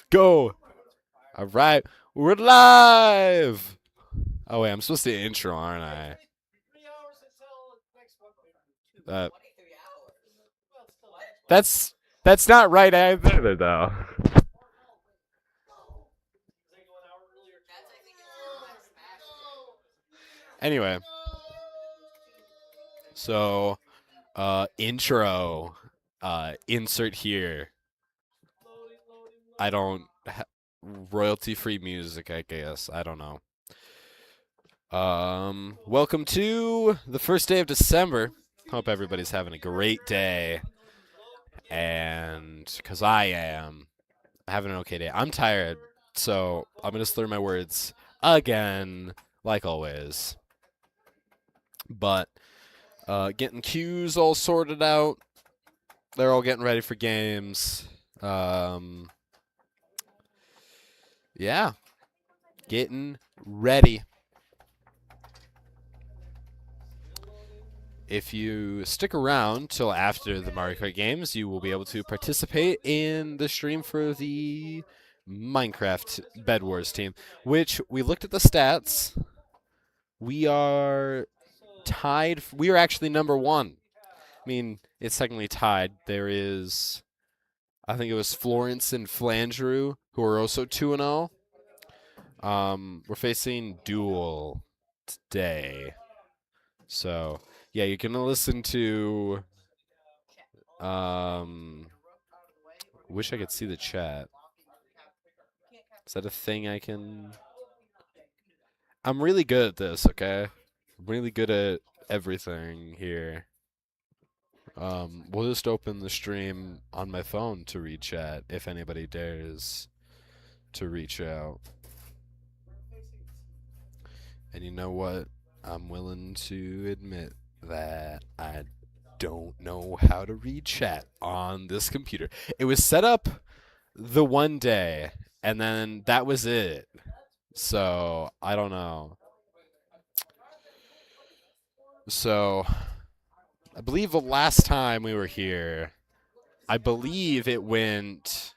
go. All right, we're live. Oh wait, I'm supposed to intro, aren't I? Uh, that's not right either, though. Anyway, so intro, insert here. I don't royalty-free music, I guess. I don't know. Welcome to the first day of December. Hope everybody's having a great day. And because I am having an okay day. I'm tired, so I'm going to slur my words again, like always. But getting queues all sorted out. They're all getting ready for games. Yeah, getting ready. If you stick around till after the MarioKart games, you will be able to participate in the stream for the Minecraft Bed Wars team, which we looked at the stats. We are tied. We are actually number one. I mean, it's technically tied. There is, I think it was Florence and Flandreau, who are also 2-0. We're facing Duel today. So, yeah, you're going to listen to, wish I could see the chat. Is that a thing I can? I'm really good at this, okay? I'm really good at everything here. We'll just open the stream on my phone to read chat if anybody dares to reach out. And you know what? I'm willing to admit that I don't know how to read chat on this computer. It was set up the one day, and then that was it. So, I don't know. So, I believe the last time we were here, I believe it went,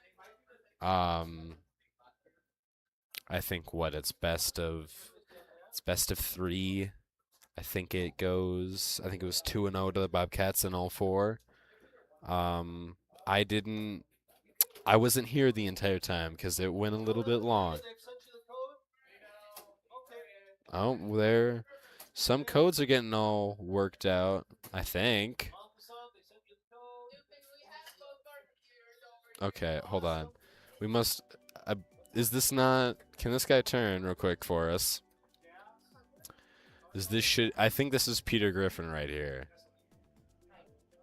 I think what, it's best of 3. I think it was 2-0 to the Bobcats in all 4. I wasn't here the entire time because it went a little bit long. Oh, some codes are getting all worked out, I think. Okay, hold on. We must, is this not, can this guy turn real quick for us? I think this is Peter Griffin right here.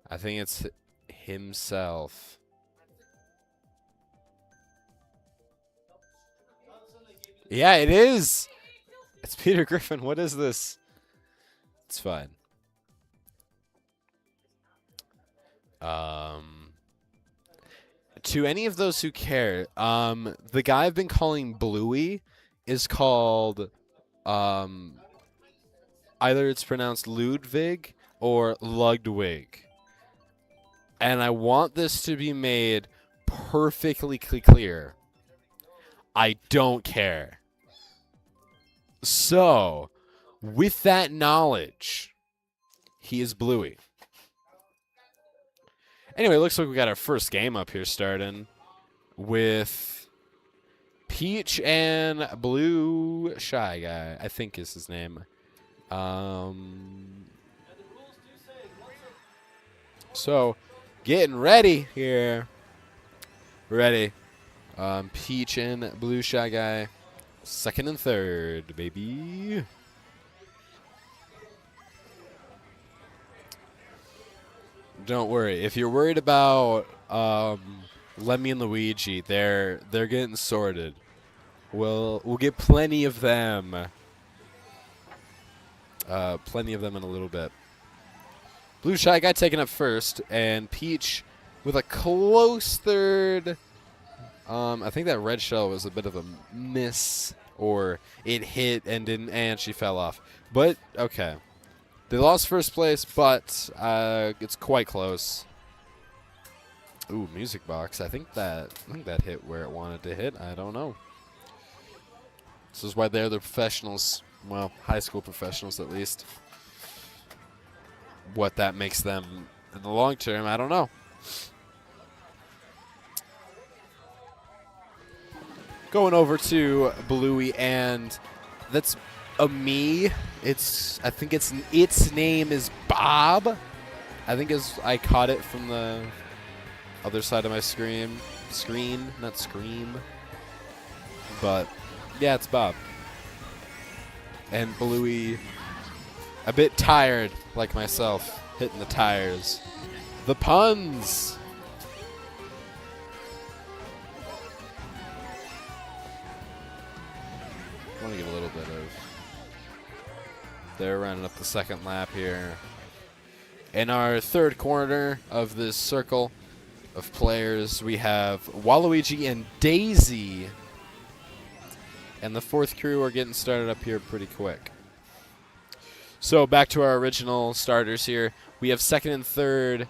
I think it's himself. Yeah, it is. It's Peter Griffin. What is this? It's fine. To any of those who care, the guy I've been calling Bluey is called, either it's pronounced Ludwig or Ludwig. And I want this to be made perfectly clear. I don't care. So, with that knowledge, he is Bluey. Anyway, looks like we got our first game up here starting with Peach and Blue Shy Guy, I think is his name. So, getting ready here. Ready. Peach and Blue Shy Guy. Second and third, baby. Don't worry. If you're worried about Lemmy and Luigi, they're getting sorted. We'll get plenty of them. Plenty of them in a little bit. Blue Shy Guy taken up first, and Peach with a close third. I think that red shell was a bit of a miss, or it hit and didn't, and she fell off. But okay, they lost first place, but it's quite close. Ooh, music box. I think that hit where it wanted to hit. I don't know. This is why they're the professionals. Well, high school professionals at least. What that makes them in the long term, I don't know. Going over to Bluey, and that's a me. I think its name is Bob. I think I caught it from the other side of my screen, not scream. But yeah, it's Bob. And Bluey, a bit tired, like myself, hitting the tires. The puns. I want to give a little bit of. They're running up the second lap here. In our third corner of this circle of players, we have Waluigi and Daisy. And the fourth crew are getting started up here pretty quick. So back to our original starters here. We have second and third,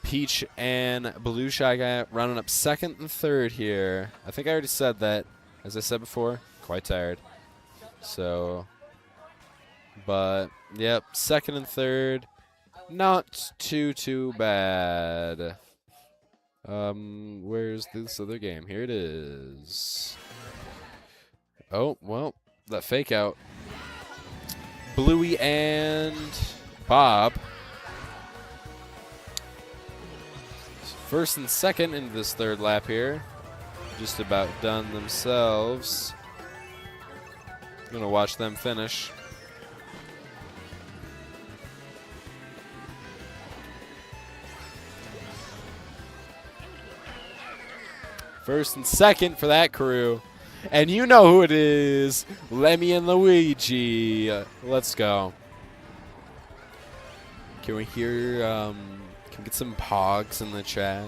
Peach and Blue Shy Guy running up second and third here. I think I already said that. As I said before, quite tired. So, but, yep, second and third. Not too bad. Where's this other game? Here it is. Oh, well, that fake out. Bluey and Bob. First and second into this third lap here. Just about done themselves. I'm going to watch them finish. First and second for that crew. And you know who it is. Lemmy and Luigi. Let's go. Can we hear, can we get some pogs in the chat?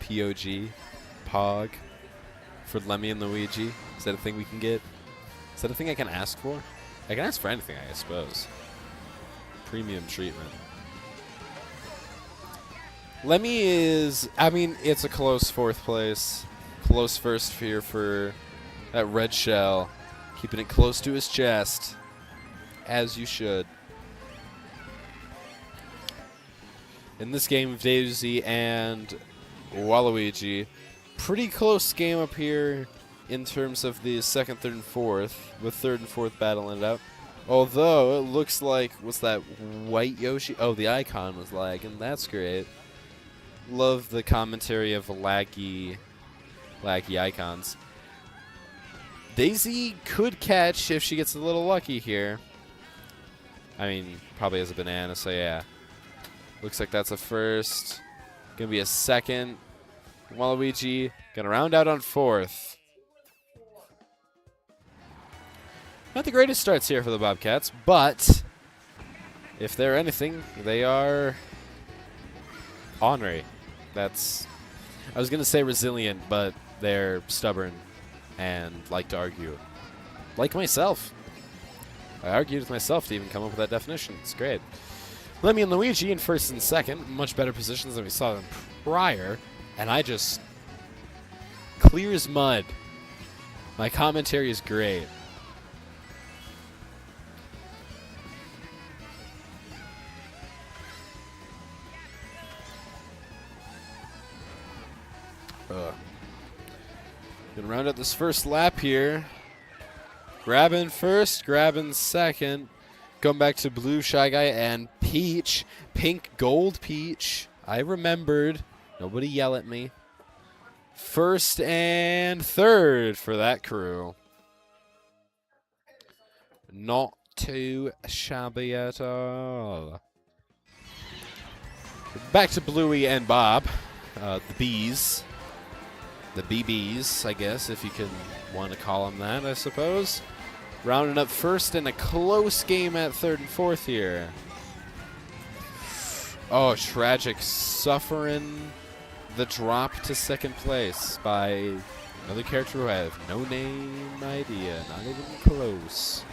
P-O-G. Pog. For Lemmy and Luigi. Is that a thing we can get? Is that a thing I can ask for? I can ask for anything, I suppose. Premium treatment. Lemmy is, I mean, it's a close fourth place. Close first here for that red shell. Keeping it close to his chest. As you should. In this game of Daisy and Waluigi, pretty close game up here in terms of the second, third, and fourth, with third and fourth battling it out. Although it looks like, what's that white Yoshi? Oh, the icon was lagging. That's great. Love the commentary of laggy icons. Daisy could catch if she gets a little lucky here. I mean, probably has a banana, so yeah. Looks like that's a first. Gonna be a second. Waluigi gonna round out on fourth. Not the greatest starts here for the Bobcats, but if they're anything, they are ornery. I was gonna say resilient, but they're stubborn and like to argue. Like myself. I argued with myself to even come up with that definition. It's great. Lemmy and Luigi in first and second. Much better positions than we saw them prior. And I just clear as mud. My commentary is great. Gonna round out this first lap here. Grabbing first, grabbing second. Going back to Blue Shy Guy and Peach. Pink Gold Peach. I remembered. Nobody yell at me. First and third for that crew. Not too shabby at all. Back to Bluey and Bob. The Bees. The BBs, I guess, if you can want to call them that, I suppose. Rounding up first in a close game at third and fourth here. Oh, tragic. Suffering the drop to second place by another character who I have no name idea. Not even close.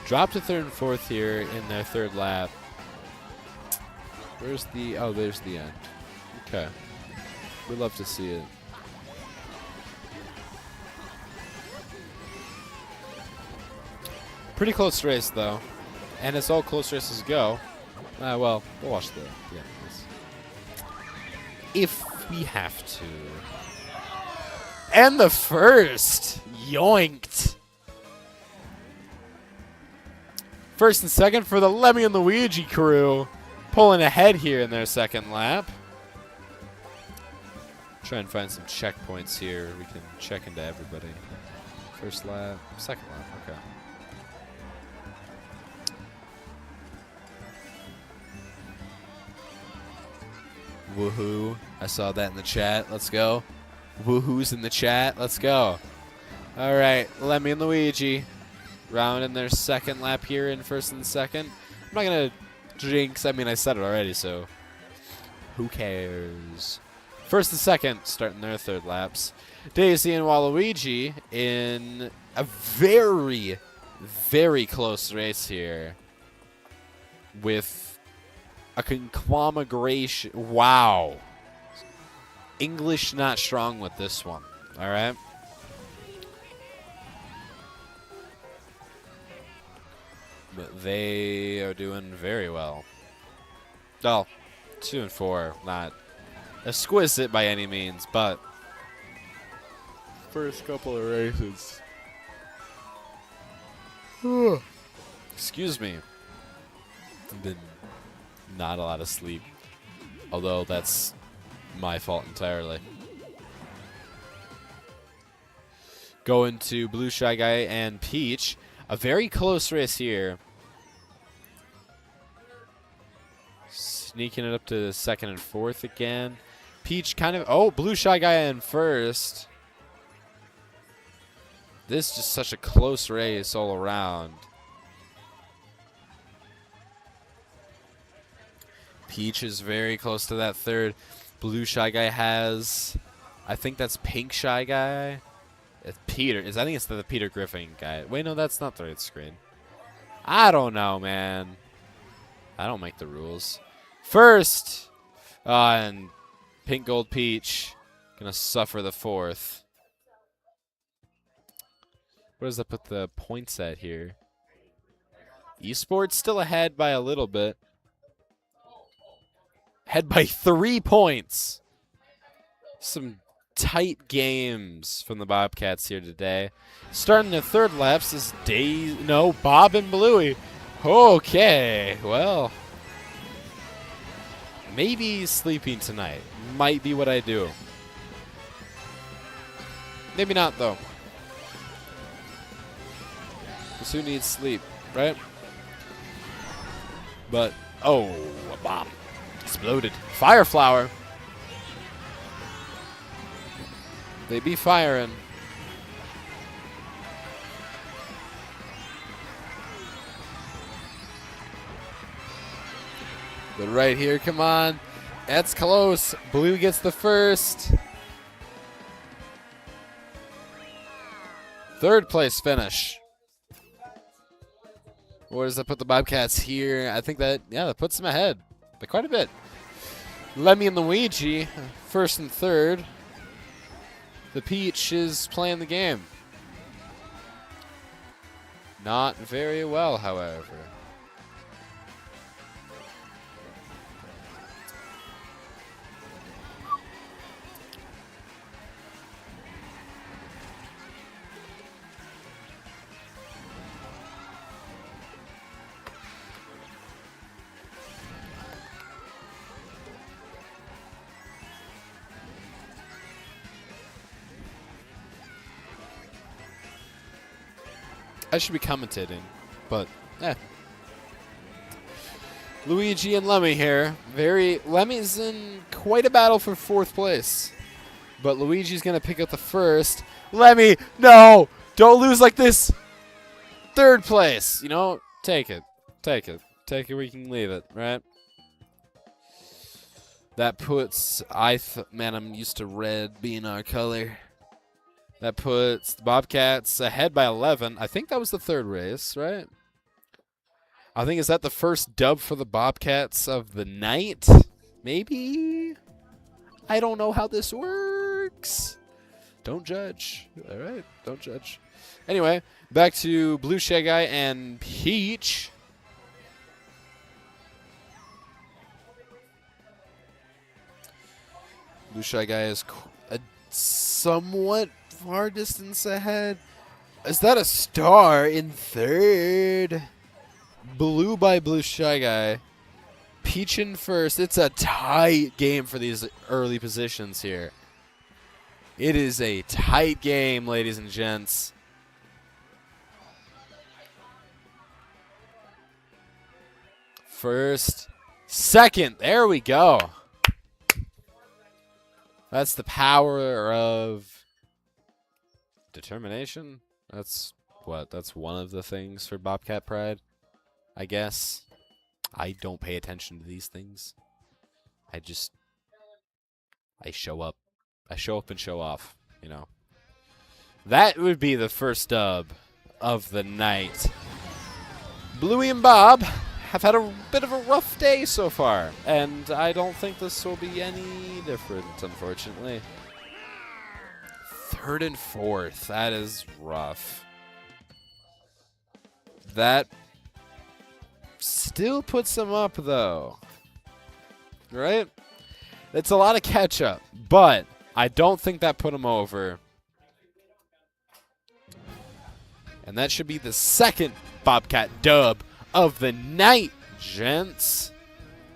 Drop to third and fourth here in their third lap. Where's the... Oh, there's the end. Okay. We'd love to see it. Pretty close race, though. And as all close races go, well, we'll watch the end. If we have to. And the first! Yoinked! First and second for the Lemmy and Luigi crew. Pulling ahead here in their second lap. Try and find some checkpoints here. We can check into everybody. First lap, second lap, okay. Woohoo. I saw that in the chat. Let's go. Woohoo's in the chat. Let's go. All right, Lemmy and Luigi rounding their second lap here in first and second. I'm not going to jinx. I mean, I said it already, so who cares? First and second starting their third laps. Daisy and Waluigi in a very, very close race here with a conglomeration. Wow. English not strong with this one. All right. But they are doing very well. Well, 2 and 4, not exquisite by any means, but first couple of races. Excuse me. Been not a lot of sleep, although that's my fault entirely. Going to Blue Shy Guy and Peach. A very close race here. Sneaking it up to second and fourth again. Peach kind of... Oh, Blue Shy Guy in first. This is just such a close race all around. Peach is very close to that third. Blue Shy Guy has... I think that's Pink Shy Guy. It's Peter. I think it's the Peter Griffin guy. Wait, no, that's not the right screen. I don't know, man. I don't make the rules. First, and Pink Gold Peach gonna suffer the fourth. Where does that put the points at here? Esports still ahead by a little bit. Ahead by 3 points. Some tight games from the Bobcats here today. Starting the third laps is Bob and Bluey. Okay, well, maybe sleeping tonight might be what I do. Maybe not, though. Because who needs sleep, right? But, oh, a bomb. Exploded. Fire flower. They be firing. But right here, come on. That's close. Blue gets the first. Third place finish. Where does that put the Bobcats here? I think that, yeah, that puts them ahead by quite a bit. Lemmy and Luigi, first and third. The Peach is playing the game. Not very well, however. I should be commentating, but Luigi and Lemmy here. Lemmy's in quite a battle for fourth place, but Luigi's gonna pick up the first. Lemmy, no, don't lose like this. Third place, you know, take it. We can leave it, right? That puts man, I'm used to red being our color. That puts the Bobcats ahead by 11. I think that was the third race, right? I think, is that the first dub for the Bobcats of the night? Maybe? I don't know how this works. Don't judge. All right, don't judge. Anyway, back to Blue Shy Guy and Peach. Blue Shy Guy is a somewhat far distance ahead. Is that a star in third? Blue by Blue Shy Guy. Peach in first. It's a tight game for these early positions here. It is a tight game, ladies and gents. First, second. There we go. That's the power of determination. That's what? That's one of the things for Bobcat Pride, I guess. I don't pay attention to these things. I show up. I show up and show off, you know. That would be the first dub of the night. Bluey and Bob have had a bit of a rough day so far, and I don't think this will be any different, unfortunately. Third and fourth. That is rough. That still puts them up, though. Right? It's a lot of catch-up, but I don't think that put them over. And that should be the second Bobcat dub of the night, gents.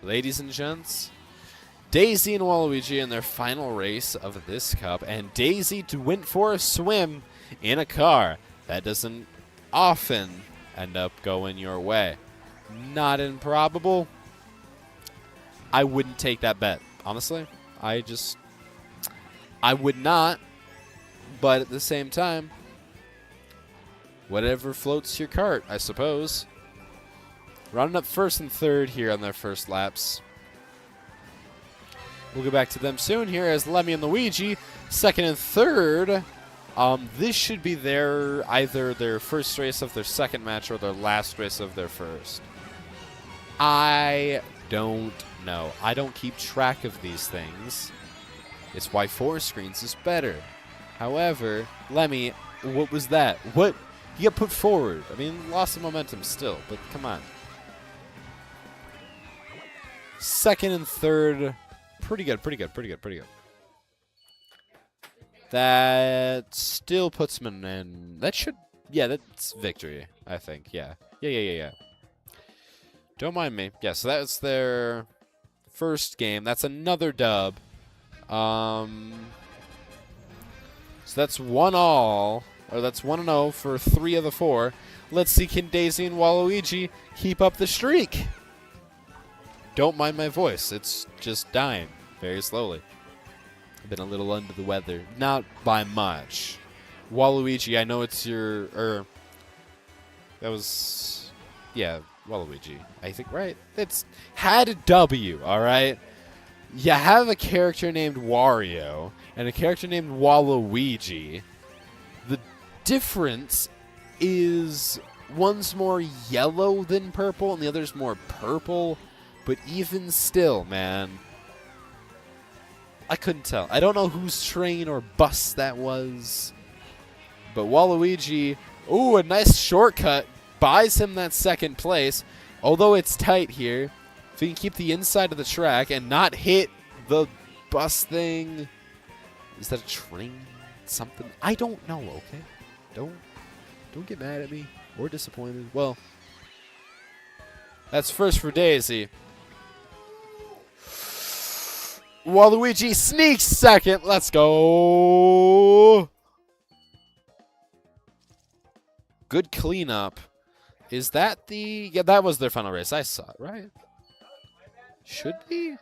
Ladies and gents. Daisy and Waluigi in their final race of this cup, and Daisy went for a swim in a car. That doesn't often end up going your way. Not improbable. I wouldn't take that bet, honestly. I would not, but at the same time, whatever floats your cart, I suppose. Running up first and third here on their first laps. We'll get back to them soon here as Lemmy and Luigi, second and third. This should be either their first race of their second match or their last race of their first. I don't know. I don't keep track of these things. It's why 4 screens is better. However, Lemmy, what was that? What? He got put forward. I mean, lost some momentum still, but come on. Second and third. Pretty good, pretty good, pretty good, pretty good. That still puts them in. That should, yeah, that's victory, I think. Yeah. Yeah. Don't mind me. Yeah, so that's their first game. That's another dub. So that's 1-all, or that's 1-0 for 3 of the 4. Let's see, can Daisy and Waluigi keep up the streak? Don't mind my voice. It's just dying very slowly. I've been a little under the weather. Not by much. Waluigi, I know it's your... that was... yeah, Waluigi. I think, right? It's had a W, all right? You have a character named Wario and a character named Waluigi. The difference is one's more yellow than purple and the other's more purple. But even still, man, I couldn't tell. I don't know whose train or bus that was. But Waluigi, ooh, a nice shortcut, buys him that second place. Although it's tight here, if he can keep the inside of the track and not hit the bus thing. Is that a train? Something? I don't know, okay? Don't get mad at me or disappointed. Well, that's first for Daisy. Waluigi sneaks second. Let's go. Good cleanup. Is that the... yeah, that was their final race. I saw it, right? Should be.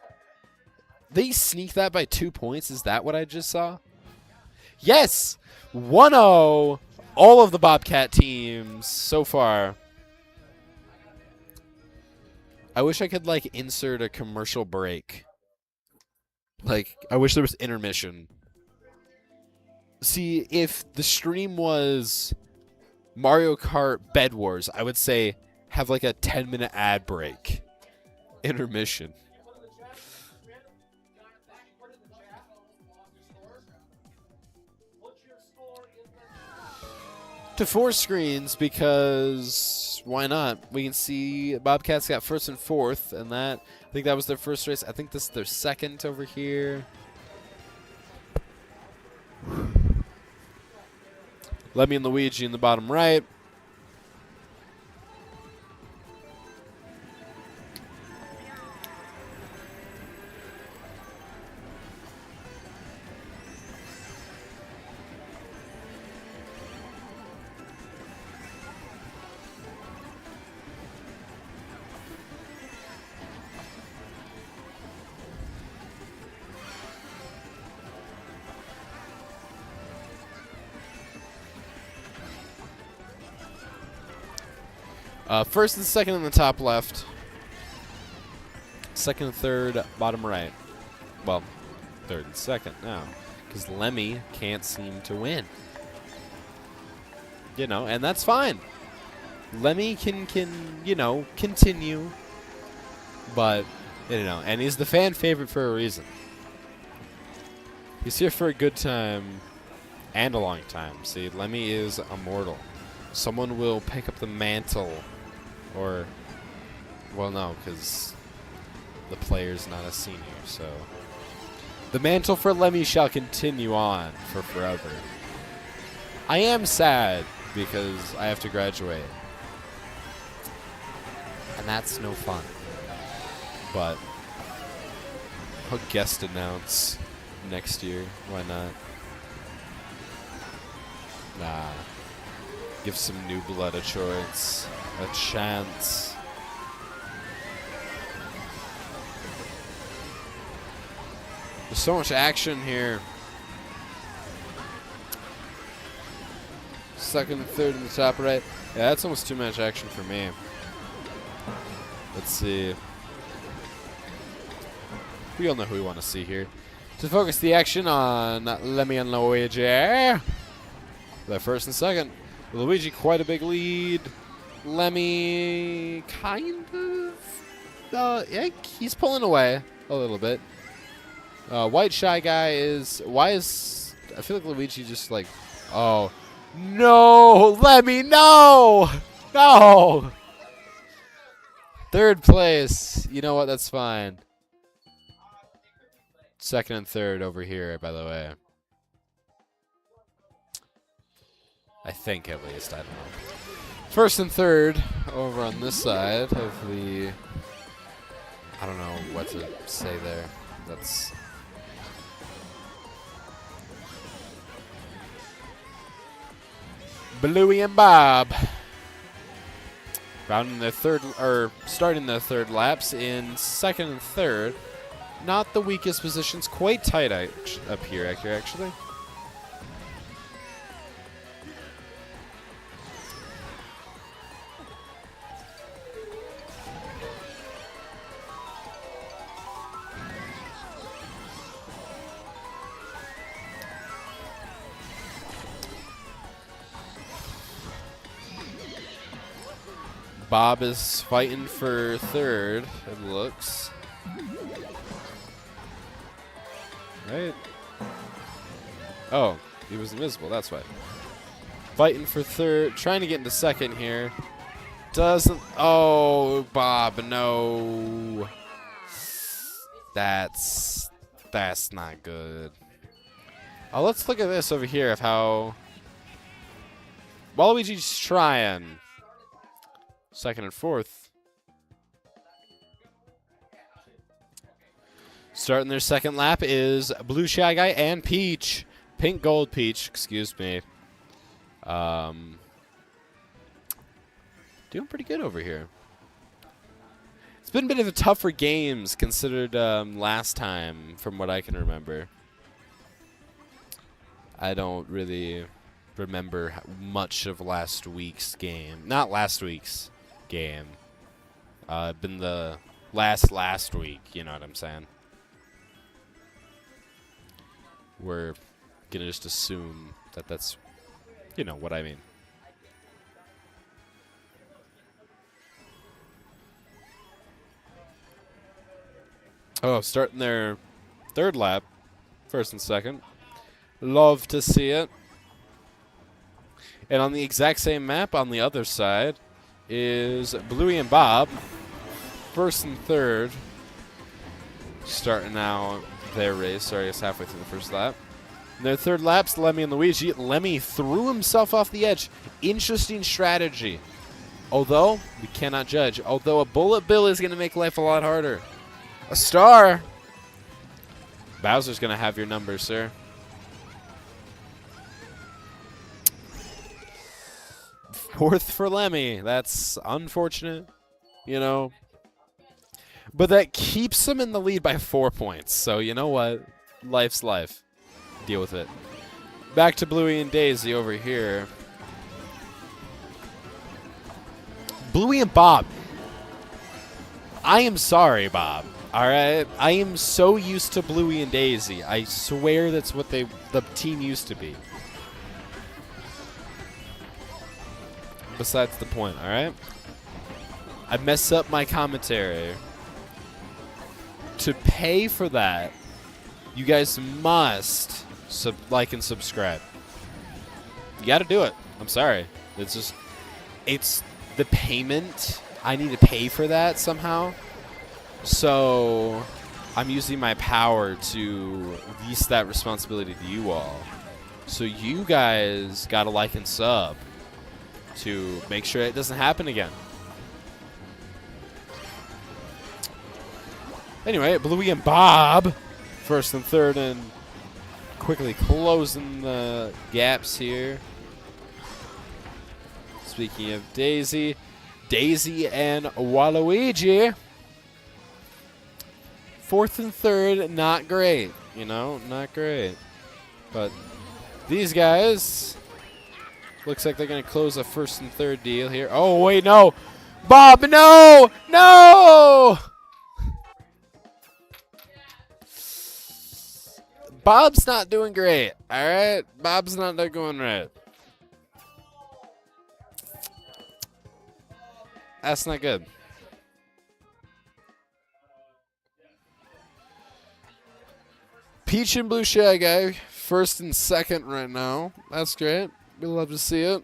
They sneak that by 2 points. Is that what I just saw? Yes! 1-0. All of the Bobcat teams so far. I wish I could, like, insert a commercial break. Like, I wish there was intermission. See, if the stream was Mario Kart Bed Wars, I would say have like a 10-minute ad break. Intermission. To 4 screens because why not? We can see Bobcats got first and fourth, and I think that was their first race. I think this is their second over here. Lemmy and Luigi in the bottom right. First and second in the top left. Second and third, bottom right. Well, third and second now, because Lemmy can't seem to win. You know, and that's fine. Lemmy can continue, but and he's the fan favorite for a reason. He's here for a good time and a long time. See, Lemmy is immortal. Someone will pick up the mantle. Or, well, no, because the player's not a senior, so. The mantle for Lemmy shall continue on for forever. I am sad because I have to graduate. And that's no fun. But I'll guest announce next year. Why not? Nah. Give some new blood a chance. There's so much action here. Second and third in the top right. Yeah, that's almost too much action for me. Let's see. We all know who we want to see here. To focus the action on Lemmy and Luigi. The first and second. Luigi quite a big lead. Lemmy kind of. Yeah, he's pulling away a little bit. White Shy Guy is. I feel like Luigi just like. Oh. No! Lemmy, no! No! Third place. You know what? That's fine. Second and third over here, by the way. I think, at least. I don't know. First and third over on this side of the... I don't know what to say there. That's... Bluey and Bob. Rounding their third, or starting their third laps in second and third. Not the weakest positions. Quite tight up here, actually. Bob is fighting for third, it looks. Right? Oh, he was invisible, that's why. Fighting for third, trying to get into second here. Doesn't, oh, Bob, no. That's not good. Oh, let's look at this over here of how Waluigi's trying. Second and fourth. Starting their second lap is Blue Shy Guy and Peach. Pink Gold Peach, excuse me. Doing pretty good over here. It's been a bit of a tougher games considered last time, from what I can remember. I don't really remember much of last week's game. Not last week's game. Been the last week, you know what I'm saying? We're gonna just assume that that's, you know what I mean. Oh, starting their third lap, first and second. Love to see it. And on the exact same map on the other side is Bluey and Bob, first and third. Starting now their race. Sorry, it's halfway through the first lap. In their third lap's Lemmy and Luigi. Lemmy threw himself off the edge. Interesting strategy. Although, we cannot judge. Although a bullet bill is going to make life a lot harder. A star. Bowser's going to have your number, sir. Fourth for Lemmy. That's unfortunate, you know. But that keeps him in the lead by 4 points. So, you know what? Life's life. Deal with it. Back to Bluey and Daisy over here. Bluey and Bob. I am sorry, Bob. All right? I am so used to Bluey and Daisy. I swear that's what the team used to be. Besides the point, all right? I mess up my commentary. To pay for that, you guys must like and subscribe. You got to do it. I'm sorry. It's the payment. I need to pay for that somehow. So I'm using my power to release that responsibility to you all. So you guys got to like and sub to make sure it doesn't happen again. Anyway, Bluey and Bob, first and third, and quickly closing the gaps here. Speaking of Daisy, Daisy and Waluigi. Fourth and third, not great. You know, not great. But these guys, looks like they're going to close a first and third deal here. Oh, wait, no. Bob, no! No! Bob's not doing great, all right? Bob's not doing right. That's not good. Peach and Blue Shy Guy, first and second right now. That's great. We love to see it.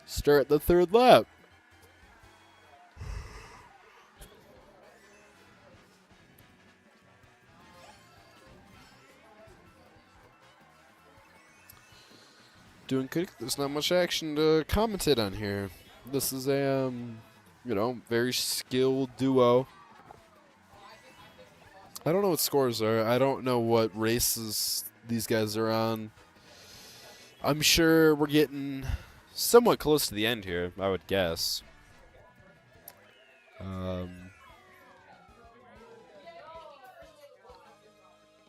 Start the third lap. Doing good. There's not much action to commentate on here. This is a, you know, very skilled duo. I don't know what scores are. I don't know what races these guys are on. I'm sure we're getting somewhat close to the end here, I would guess.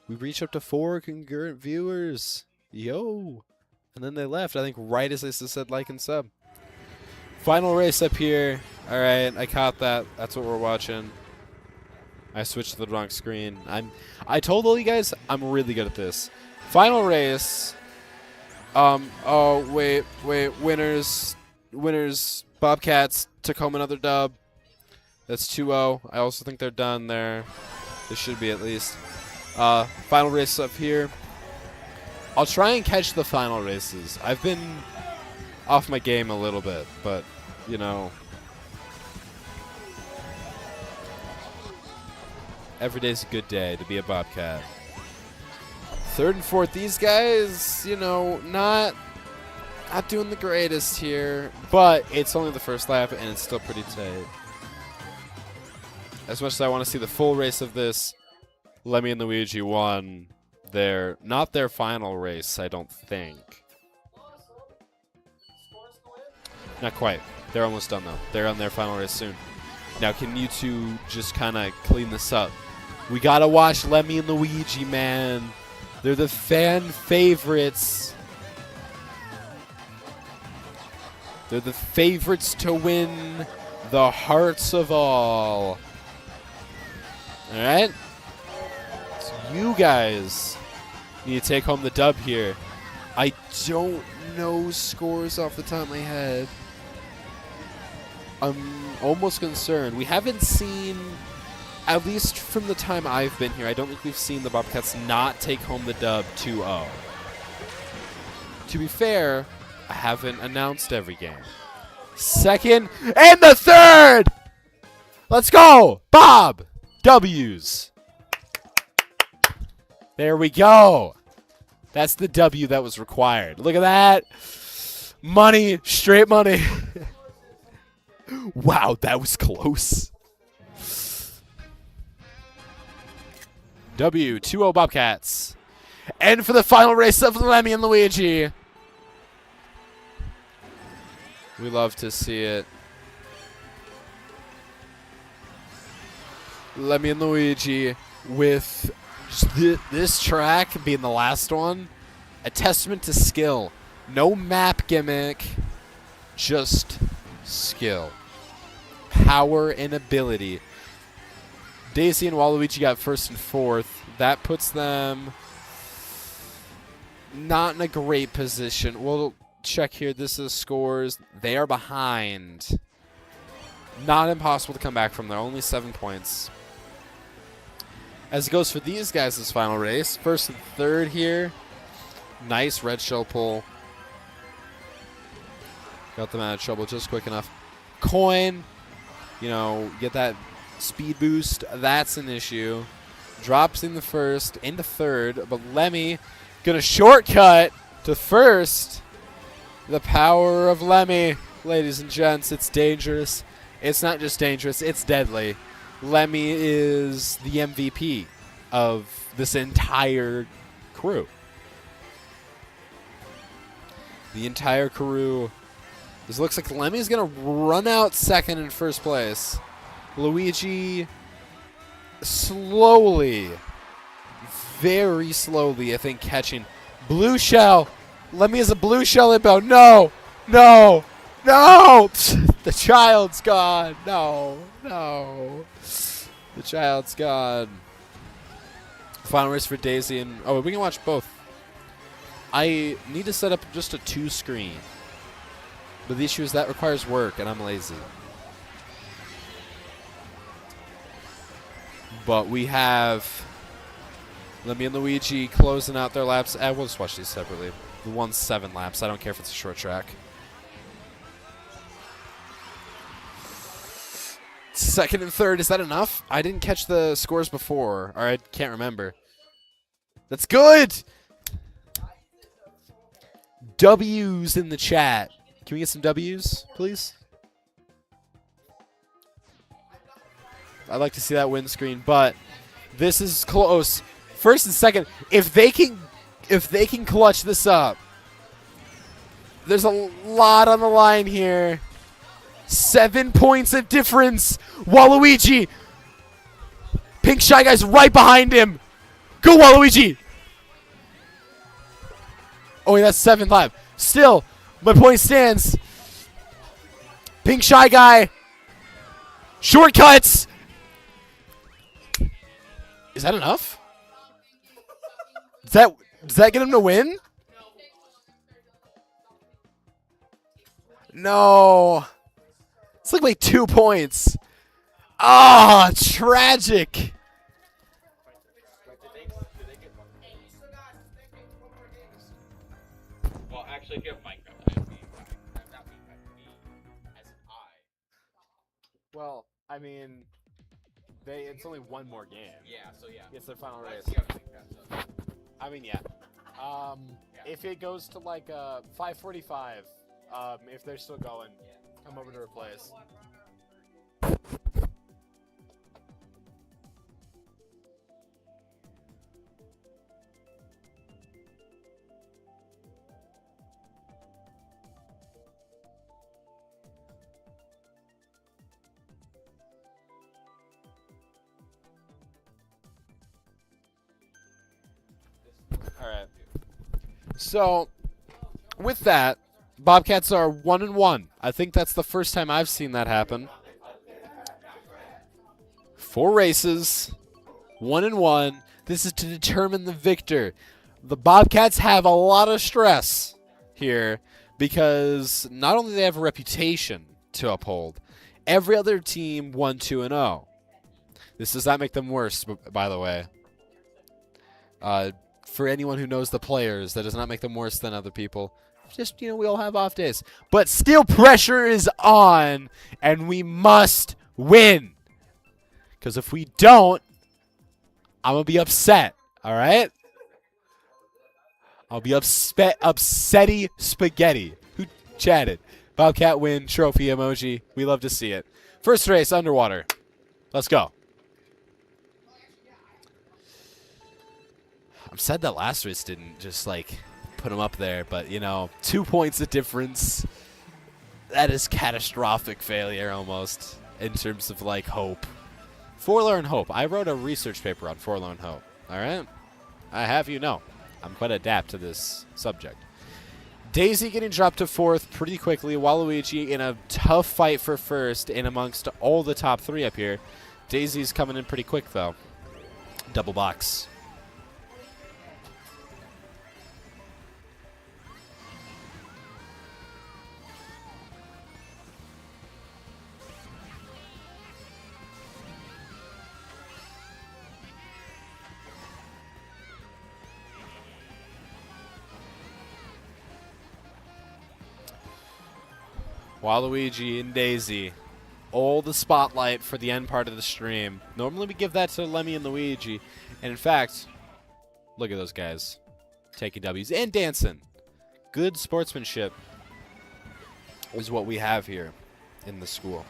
We reached up to 4 concurrent viewers. Yo. And then they left, I think, right as I said like and sub. Final race up here. All right, I caught that. That's what we're watching. I switched to the wrong screen. I told all you guys I'm really good at this. Final race. Oh, wait. Winners. Bobcats took home another dub. That's 2-0. I also think they're done there. They should be at least. Final race up here. I'll try and catch the final races. I've been off my game a little bit, but, you know, every day's a good day to be a Bobcat. Third and fourth, these guys, you know, not doing the greatest here, but it's only the first lap, and it's still pretty tight. As much as I want to see the full race of this, Lemmy and Luigi won not their final race, I don't think. Not quite. They're almost done, though. They're on their final race soon. Now, can you two just kind of clean this up? We got to watch Lemmy and Luigi, man. They're the fan favorites. They're the favorites to win the hearts of all. All right? So you guys need to take home the dub here. I don't know scores off the top of my head. I'm almost concerned. We haven't seen at least from the time I've been here, I don't think we've seen the Bobcats not take home the dub 2-0. To be fair, I haven't announced every game. Second and the third! Let's go! Bob! W's. There we go. That's the W that was required. Look at that. Money, straight money. Wow, that was close. W, 2-0 Bobcats. And for the final race of Lemmy and Luigi. We love to see it. Lemmy and Luigi with this track being the last one. A testament to skill. No map gimmick. Just skill. Power and ability. Daisy and Waluigi got first and fourth. That puts them not in a great position. We'll check here. This is scores. They are behind. Not impossible to come back from there. Only 7 points. As it goes for these guys' this final race. First and third here. Nice red shell pull. Got them out of trouble just quick enough. Coin. You know, get that speed boost. That's an issue. Drops in the first, into third. But Lemmy gonna shortcut to first. The power of Lemmy. Ladies and gents, it's dangerous. It's not just dangerous, it's deadly. Lemmy is the MVP of this entire crew. The entire crew. This looks like Lemmy's going to run out second in first place. Luigi slowly, very slowly, I think, catching. Blue shell. Lemmy is a blue shell inbound. No, no, no. The child's gone. No, no. The child's gone. Final race for Daisy and... Oh, we can watch both. I need to set up just a 2-screen. But the issue is that requires work, and I'm lazy. But we have Lemmy and Luigi closing out their laps. We'll just watch these separately. The one's 7 laps. I don't care if it's a short track. Second and third, is that enough? I didn't catch the scores before, or I can't remember. That's good! W's in the chat. Can we get some W's, please? I'd like to see that win screen, but this is close. First and second, if they can clutch this up, there's a lot on the line here. 7 points of difference. Waluigi. Pink Shy Guy's right behind him. Go, Waluigi. Oh, wait, that's 7th lap. Still, my point stands. Pink Shy Guy. Shortcuts. Is that enough? Does that get him to win? No. It's like 2 points. Ah, tragic. Well, actually, if you have Minecraft, Well, I mean, it's only one more game. Yeah, so yeah. It's their final race. So. I mean, yeah. If it goes to like 5:45, if they're still going, come over to replace. All right. So, with that, Bobcats are 1-1. I think that's the first time I've seen that happen. 4 races, 1-1. This is to determine the victor. The Bobcats have a lot of stress here because not only do they have a reputation to uphold, every other team 1-2-0. This does not make them worse, by the way. For anyone who knows the players, that does not make them worse than other people. Just, we all have off days. But still pressure is on, and we must win. Because if we don't, I'm going to be upset, all right? I'll be upsetty spaghetti. Who chatted? Bobcat win, trophy emoji. We love to see it. First race, underwater. Let's go. I'm sad that last race didn't just, put him up there. But, 2 points of difference. That is catastrophic failure almost in terms of, hope. Forlorn hope. I wrote a research paper on forlorn hope. All right? I have you know. I'm quite adept to this subject. Daisy getting dropped to 4th pretty quickly. Waluigi in a tough fight for 1st in amongst all the top 3 up here. Daisy's coming in pretty quick, though. Double box. Waluigi and Daisy. All the spotlight for the end part of the stream. Normally we give that to Lemmy and Luigi. And in fact, look at those guys. Taking W's and dancing. Good sportsmanship is what we have here in the school.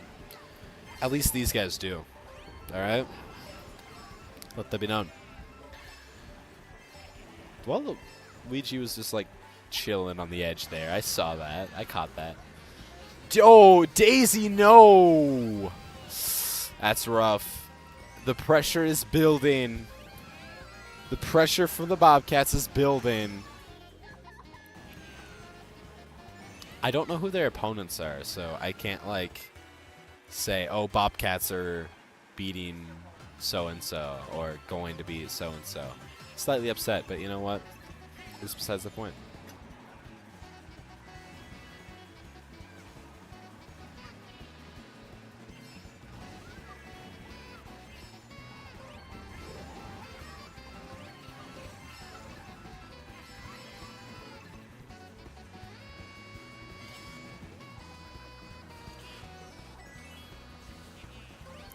At least these guys do. Alright? Let that be known. Well, Luigi was just chilling on the edge there. I saw that. I caught that. Oh, Daisy, no! That's rough. The pressure is building. The pressure from the Bobcats is building. I don't know who their opponents are, so I can't, say, oh, Bobcats are beating so-and-so or going to beat so-and-so. Slightly upset, but you know what? It's besides the point.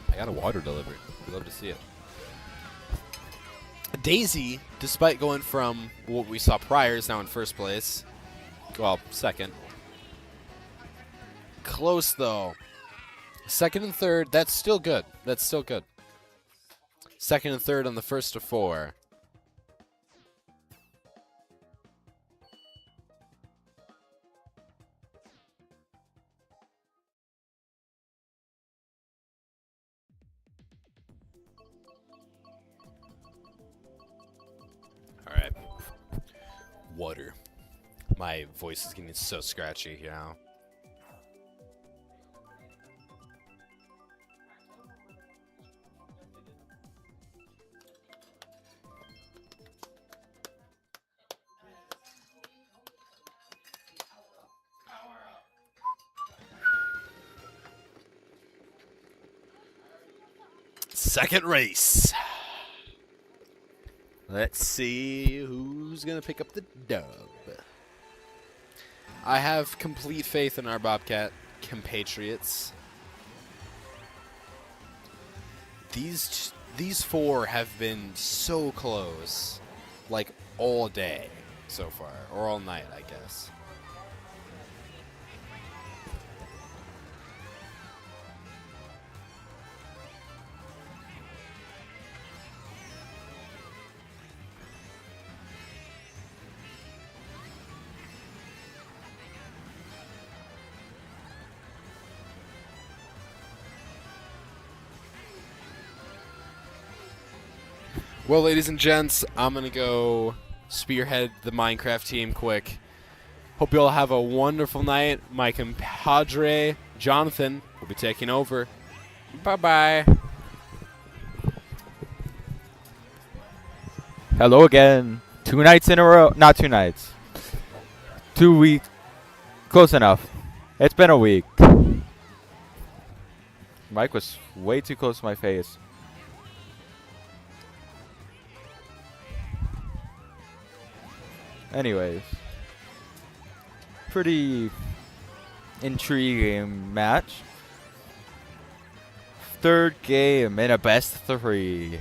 I got a water delivery. We'd love to see it. Daisy, despite going from what we saw prior, is now in 1st place. Well, 2nd. Close, though. 2nd and 3rd, that's still good. That's still good. 2nd and 3rd on the 1st of 4. All right. Water. My voice is getting so scratchy now. Second race. Let's see who's going to pick up the dub. I have complete faith in our Bobcat compatriots. These 4 have been so close, all day so far, or all night, I guess. Well, ladies and gents, I'm going to go spearhead the Minecraft team quick. Hope you all have a wonderful night. My compadre, Jonathan, will be taking over. Bye-bye. Hello again. 2 nights in a row. Not 2 nights. 2 weeks. Close enough. It's been a week. Mike was way too close to my face. Anyways, pretty intriguing match. Third game in a best 3.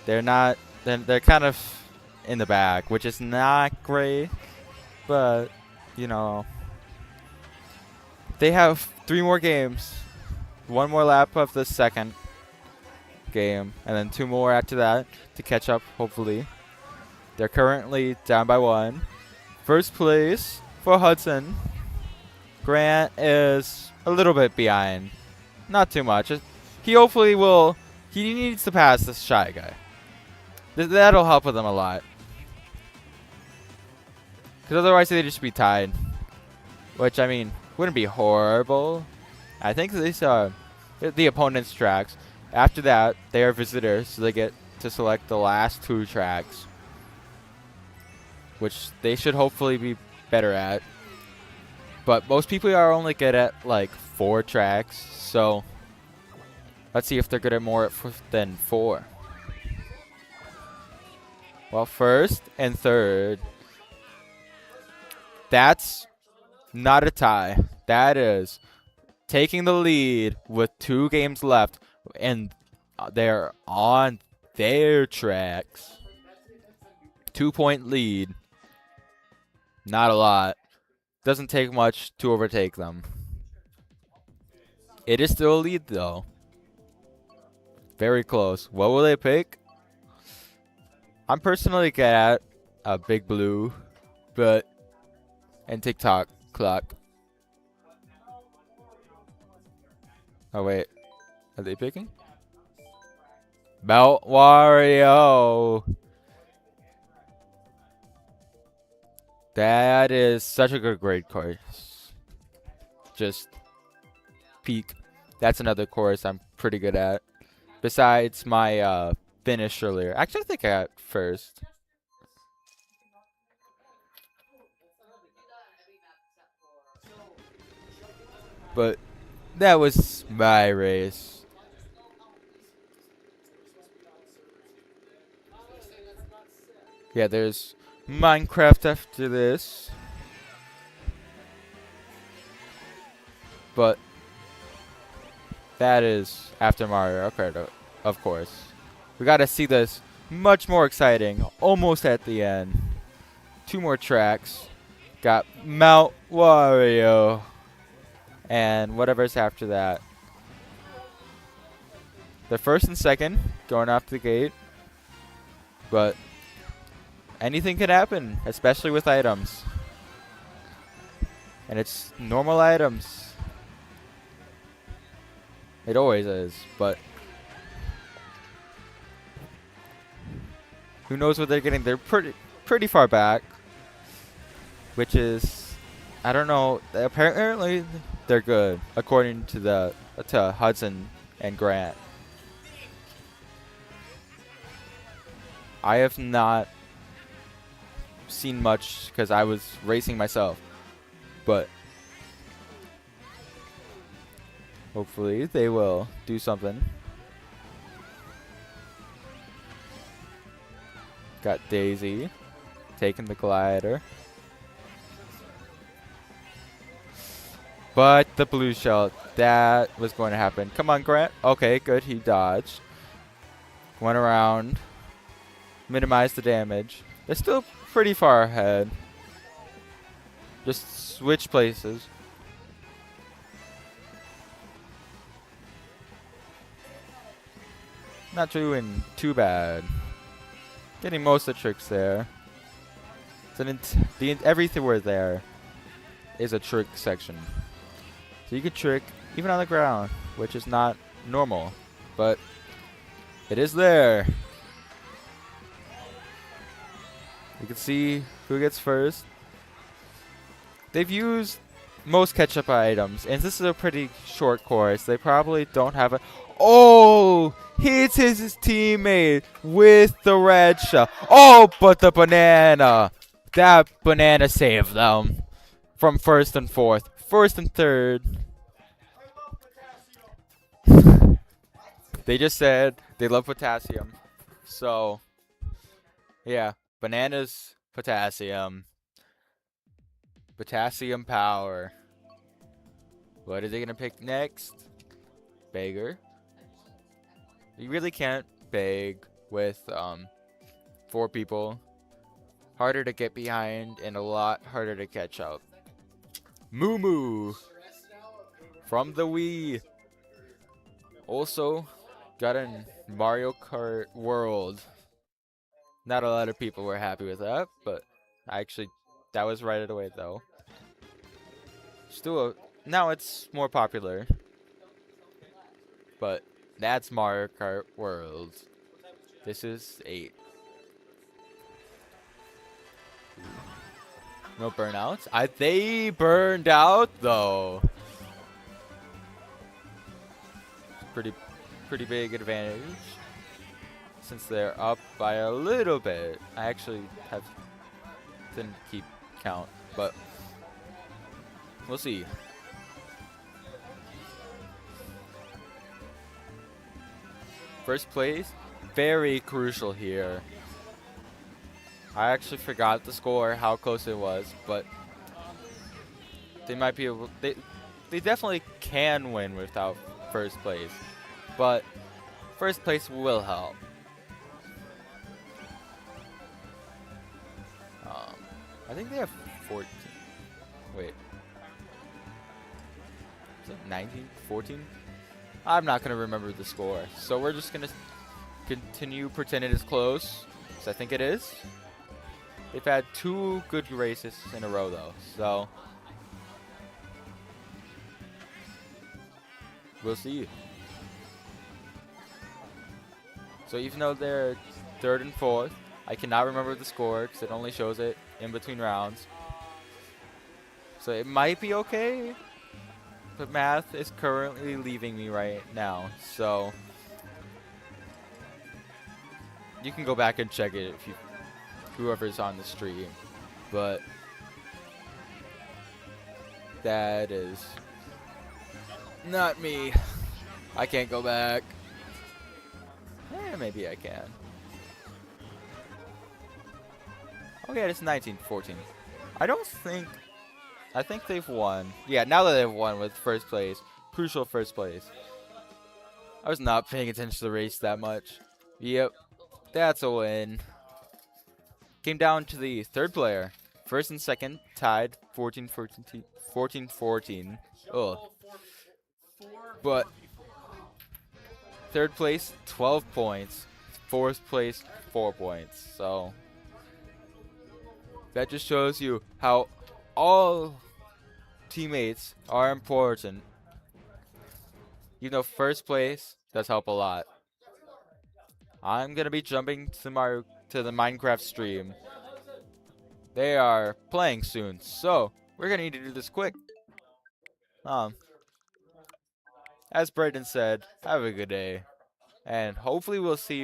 They're kind of in the back, which is not great, but you know, they have 3 more games, 1 more lap of the second game, and then 2 more after that to catch up, hopefully. They're currently down by 1. First place for Hudson. Grant is a little bit behind. Not too much. He hopefully will. He needs to pass this Shy guy. That'll help with him a lot. Because otherwise they'd just be tied. Which, I mean, wouldn't be horrible. I think these are the opponent's tracks. After that, they are visitors, so they get to select the last 2 tracks. Which they should hopefully be better at. But most people are only good at like 4 tracks, so let's see if they're good at more than 4. Well, first and third, that's not a tie. That is taking the lead with 2 games left, and they're on their tracks. 2-point lead. Not a lot. Doesn't take much to overtake them. It is still a lead, though. Very close. What will they pick? I'm personally good at a Big Blue, but and TikTok clock. Oh wait, are they picking? Belt Wario. That is such a good grade course. Just peak. That's another course I'm pretty good at. Besides my finish earlier. Actually, I think I got first. But that was my race. Yeah, there's Minecraft after this. But that is after Mario Kart, of course. We gotta see this much more exciting. Almost at the end. 2 more tracks. Got Mount Wario. And whatever's after that. The first and second going off the gate. But anything could happen, especially with items. And it's normal items. It always is, but who knows what they're getting? They're pretty far back, which is, I don't know. Apparently, they're good according to Hudson and Grant. I have not seen much because I was racing myself, but hopefully they will do something. Got Daisy taking the glider. But the blue shell, that was going to happen. Come on, Grant. Okay, good. He dodged. Went around. Minimized the damage. They're still pretty far ahead. Just switch places. Not doing too bad. Getting most of the tricks there. Everywhere there is a trick section. So you could trick even on the ground, which is not normal, but it is there. You can see who gets first. They've used most catch-up items, and this is a pretty short course. They probably don't have a... Oh! Hits his teammate with the red shell. Oh, but the banana. That banana saved them from first and fourth. First and third. They just said they love potassium. So Yeah, bananas, potassium power. What are they gonna pick next? Beggar. You really can't beg with 4 people. Harder to get behind and a lot harder to catch up. Moo Moo from the Wii. Also got in Mario Kart World. Not a lot of people were happy with that, but actually that was right away though. Now it's more popular, but that's Mario Kart World. This is 8. No burnouts. They burned out though. Pretty big advantage since they're up by a little bit. I actually didn't keep count, but we'll see. First place, very crucial here. I actually forgot the score, how close it was, but they might be able. They definitely can win without first place, but first place will help. I think they have 14. Wait. Is it 19? 14? I'm not going to remember the score. So we're just going to continue pretending it's close. Because I think it is. They've had 2 good races in a row, though. So we'll see. So even though they're 3rd and 4th, I cannot remember the score because it only shows it in between rounds. So it might be okay, but math is currently leaving me right now. So you can go back and check it if whoever's on the stream. But that is not me. I can't go back. Maybe I can. Okay, it's 19-14. I think they've won. Yeah, now that they've won with first place. Crucial first place. I was not paying attention to the race that much. Yep, that's a win. Came down to the 3rd player. 1st and 2nd tied 14-14. Ugh. But 3rd place 12 points. 4th place 4 points. So that just shows you how all teammates are important. You know, first place does help a lot. I'm gonna be jumping to the Minecraft stream. They are playing soon, so we're gonna need to do this quick. As Brayden said, have a good day, and hopefully we'll see you